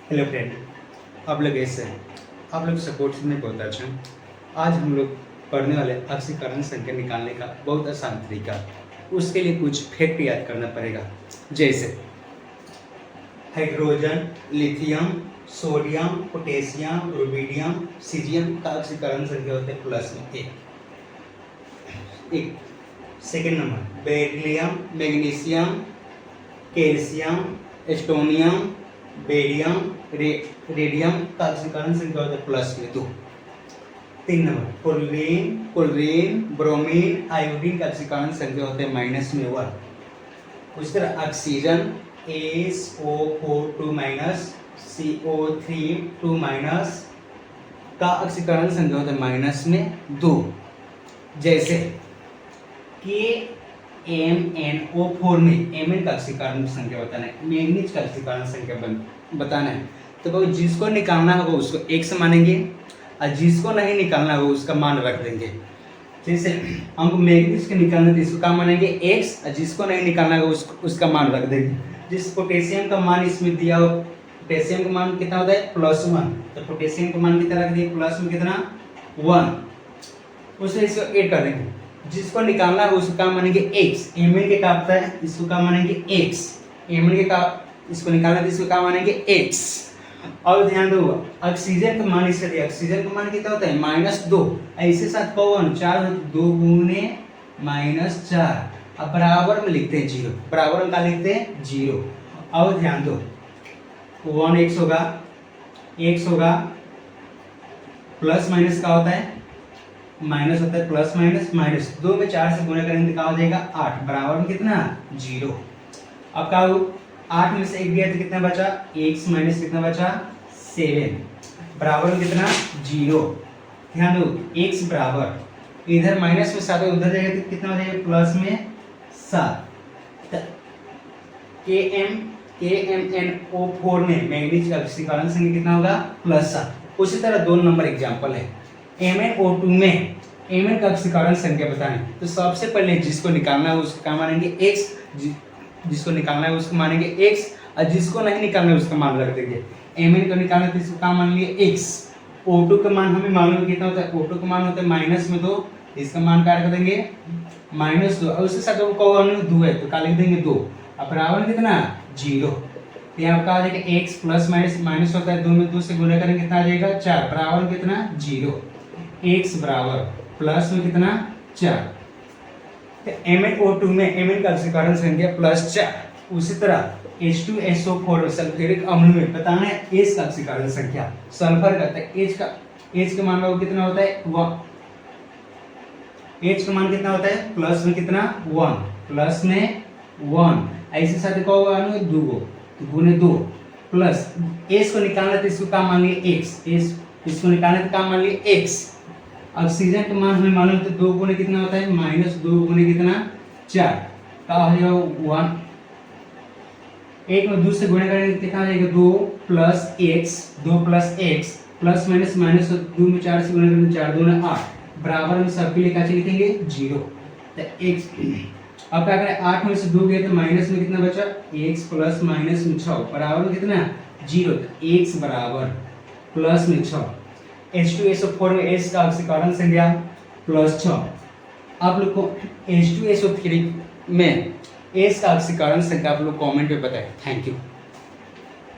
Hello friend, आप लोग कैसे हैं? आप लोग सपोर्ट सुनने बहुत अच्छा है। आज हम लोग पढ़ने वाले अक्षीकरण संख्या निकालने का बहुत आसान तरीका। उसके लिए कुछ फैक्ट याद करना पड़ेगा, जैसे hydrogen, lithium, sodium, potassium, rubidium, caesium का अक्षीकरण संख्या होता है प्लस में एक। Second number beryllium, magnesium, calcium, strontium, barium, radium का अक्षीकरण संख्या होता है प्लस में 2। 3 नंबर क्लोरीन, ब्रोमीन, आयोडीन का अक्षीकरण संख्या होता है माइनस में 1। उस तरह oxygen SO4 minus, CO3 2 minus का अक्षीकरण संख्या होता है माइनस में 2। जैसे KMnO4 में Mn का अक्षीकरण संख्या बताना है, मैंगनीज का अक्षीकरण संख्या बताना है। तो भाई जिसको निकालना होगा उसको x मानेंगे और जिसको नहीं निकालना होगा उसका मान रख देंगे। जैसे हमको मैंगनीज के निकालना है, इसको क्या मानेंगे x, और जिसको नहीं निकालना होगा उसका मान रख देंगे। जिस पोटेशियम का मान इसमें दिया हो, पोटेशियम का मान कितना होता है +1, तो पोटेशियम का मान कितना रख दिए प्लस में कितना 1, उससे इसको ऐड कर देंगे। जिसको निकालना है उसको क्या मानेंगे x, Mn के का होता है इसको क्या मानेंगे x, Mn के का इसको निकालना है इसको क्या मानेंगे x। और ध्यान दो ऑक्सीजन का मान इससे दिया, ऑक्सीजन का मान कितना होता है -2, ऐसे साथ कौन 4 2 गुने -4, अब बराबर में लिखते हैं 0, बराबर में क्या लिखते हैं 0। और ध्यान दो 1 x होगा प्लस माइनस का होता है माइनस होता है प्लस माइनस 2 में 4 से गुणा करेंगे क्या हो जाएगा 8, बराबर में कितना 0। अब क्या हो 8 में से 1 गया तो कितना बचा x माइनस कितना बचा 7, बराबर में कितना 0। ध्यान दो x बराबर इधर माइनस में 7 उधर जाएगा तो कितना हो जाएगा प्लस में 7। KMnO4 में मैंगनीज का अक्षीकरण संख्या कितना होगा +7। उसी तरह 2 नंबर एग्जांपल है MnO2 में Mn का अक्षीकरण संख्या बताने। तो सबसे पहले जिसको निकालना है उसको क्या मानेंगे x, जिसको निकालना है उसको मानेंगे x, और जिसको नहीं निकालना है उसका मान रख देंगे। Mn को निकालना है तो इसको क्या मान लिए x। O2 का मान हमें मालूम कितना होता है, O2 का मान होता है -2, इसका मान क्या रख देंगे -2, और उसके साथ 2 है तो क्या लिख देंगे 2, अब बराबर कितना 0। तो यहाँ क्या आ जाएगा x प्लस माइनस होता है 2 में 2 से गुणा करेंगे कितना आ जाएगा 4, बराबर कितना 0। x बराबर प्लस में कितना 4। तो MnO2 में Mn का अक्षीकरण संख्या +4। उसी तरह H2SO4 सल्फ्यूरिक अम्ल में बताना है H का अक्षीकरण संख्या, सल्फर का। H का मान कितना होता है 1, H का मान कितना होता है प्लस में कितना 1, प्लस में 1, ऐसे साथ क्या होगा 2 गुने 2 प्लस S को निकालना तो इसको क्या मान लिए x, इसको निकालना तो क्या मान लिए x। ऑक्सीजन का मान हमें मालूम तो 2 गुने कितना होता है -2 गुने कितना 4, क्या हो जाएगा 1। 1 में 2 से गुणा करेंगे कितना हो जाएगा 2 प्लस x प्लस माइनस 2 में 4 से गुणा करेंगे 4 2 8, बराबर में सबके लिए क्या लिखेंगे 0। तो x अब क्या करें 8 में से 2 गए तो माइनस में कितना बचा x प्लस माइनस में 6, बराबर में कितना 0। तो x बराबर प्लस में 6। H2SO4 में H का अक्षीकरण संख्या +6। आप लोग को H2SO3 में H का अक्षीकरण संख्या आप लोग कमेंट में बताएं। Thank you.